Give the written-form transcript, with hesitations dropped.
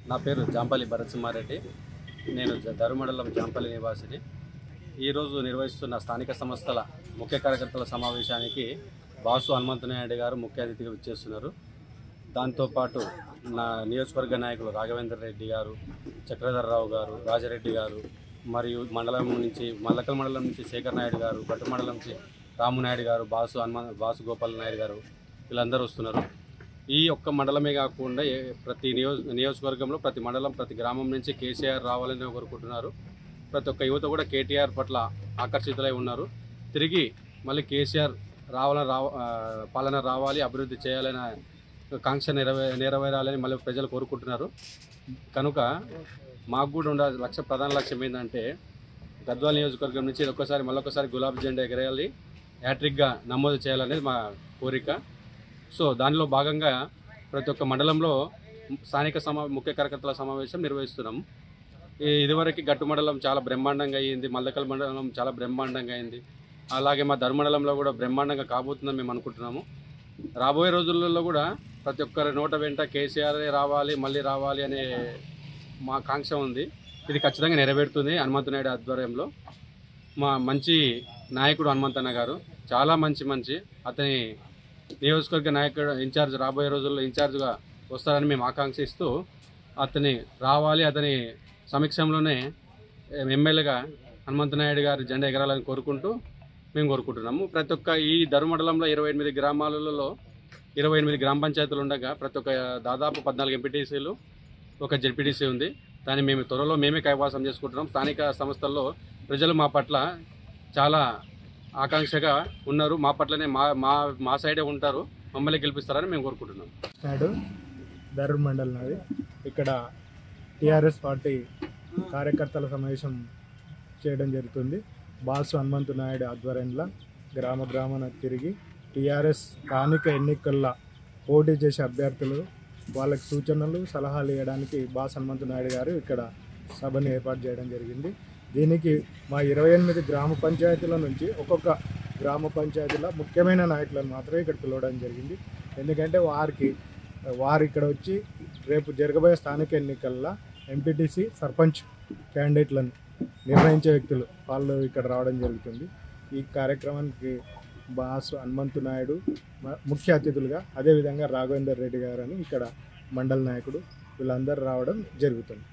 నా పేరు జాంపల్లి భరత్సింహారెడ్డి. నేను ధర్మమండలం జాంపల్లి నివాసిని. ఈరోజు నిర్వహిస్తున్న స్థానిక సంస్థల ముఖ్య కార్యకర్తల సమావేశానికి బాసు హనుమంతనాయుడు గారు ముఖ్య అతిథిగా విచ్చేస్తున్నారు. దాంతోపాటు నా నియోజకవర్గ నాయకులు రాఘవేంద్ర రెడ్డి గారు, చక్రధర్రావు గారు, రాజారెడ్డి గారు, మరియు మల్లకల్ మండలం నుంచి శేఖర్ నాయుడు గారు, గట్టు మండలం నుంచి రామునాయుడు గారు, బాసు గోపాల్ నాయుడు గారు, వీళ్ళందరూ వస్తున్నారు. ఈ ఒక్క మండలమే కాకుండా ప్రతి నియోజకవర్గంలో ప్రతి మండలం ప్రతి గ్రామం నుంచి కేసీఆర్ రావాలని కోరుకుంటున్నారు. ప్రతి ఒక్క యువత కూడా కేటీఆర్ పట్ల ఆకర్షితులై ఉన్నారు. తిరిగి మళ్ళీ కేసీఆర్ పాలన రావాలి, అభివృద్ధి చేయాలనే కాంక్ష నెరవేరాలని మళ్ళీ ప్రజలు కోరుకుంటున్నారు. కనుక మాకు కూడా ఉండే ప్రధాన లక్ష్యం ఏంటంటే గద్వాల నియోజకవర్గం నుంచి మళ్ళొకసారి గులాబీ జెండా ఎగరేయాలి, హ్యాట్రిక్గా నమోదు చేయాలనేది మా కోరిక. సో దానిలో భాగంగా ప్రతి ఒక్క మండలంలో స్థానిక ముఖ్య కార్యకర్తల సమావేశం నిర్వహిస్తున్నాము. ఇదివరకు గట్టు మండలం చాలా బ్రహ్మాండంగా అయ్యింది, మల్లకల్ మండలం చాలా బ్రహ్మాండంగా అయింది. అలాగే మా ధర్మమండలంలో కూడా బ్రహ్మాండంగా కాబోతుందని మేము అనుకుంటున్నాము. రాబోయే రోజులలో కూడా ప్రతి ఒక్కరి నోట వెంట కేసీఆర్ మళ్ళీ రావాలి అనే మా కాంక్ష ఉంది. ఇది ఖచ్చితంగా నెరవేరుతుంది హనుమంతనాయుడు ఆధ్వర్యంలో. మా మంచి నాయకుడు హనుమంతన్న గారు చాలా మంచి అతని నియోజకవర్గ నాయకుడు ఇన్ఛార్జ్ రాబోయే రోజుల్లో ఇన్ఛార్జ్గా వస్తారని మేము ఆకాంక్షిస్తూ అతని సమక్షంలోనే ఎమ్మెల్యేగా హనుమంతనాయుడు గారి జెండా ఎగరాలని కోరుకుంటున్నాము. ప్రతి ఒక్క ఈ ధర్మమండలంలో 28 గ్రామాలలో 28 గ్రామ పంచాయతీలు ఉండగా ప్రతి ఒక్క దాదాపు 14 ఎంపీటీసీలు, ఒక జెడ్పీటీసీ ఉంది. దాన్ని మేము త్వరలో మేమే కైవాసం చేసుకుంటున్నాం. స్థానిక సంస్థల్లో ప్రజలు మా పట్ల చాలా ఆకాంక్షగా ఉన్నారు. మా పట్లనే మా సైడే ఉంటారు, మమ్మల్ని గెలిపిస్తారని మేము కోరుకుంటున్నాం. ధర్మమండలం నాది. ఇక్కడ టీఆర్ఎస్ పార్టీ కార్యకర్తల సమావేశం చేయడం జరుగుతుంది. బాసు హనుమంతనాయుడు ఆధ్వర్యంలో గ్రామాన తిరిగి టీఆర్ఎస్ స్థానిక ఎన్నికల్లో పోటీ చేసే అభ్యర్థులు వాళ్ళకి సూచనలు సలహాలు ఇవ్వడానికి బాసు హనుమంతనాయుడు గారు ఇక్కడ సభను ఏర్పాటు చేయడం జరిగింది. దీనికి మా 28 గ్రామ పంచాయతీల నుంచి ఒక్కొక్క గ్రామ పంచాయతీలో ముఖ్యమైన నాయకులను మాత్రమే ఇక్కడ పిలవడం జరిగింది. ఎందుకంటే వారు ఇక్కడ వచ్చి రేపు జరగబోయే స్థానిక ఎన్నికల్లో ఎంపీటీసీ, సర్పంచ్ క్యాండిడేట్లను నిర్ణయించే వ్యక్తులు వాళ్ళు ఇక్కడ రావడం జరుగుతుంది. ఈ కార్యక్రమానికి బాసు హనుమంతనాయుడు ముఖ్య అతిథులుగా, అదేవిధంగా రాఘవేందర్ రెడ్డి గారు అని ఇక్కడ మండల నాయకుడు, వీళ్ళందరూ రావడం జరుగుతుంది.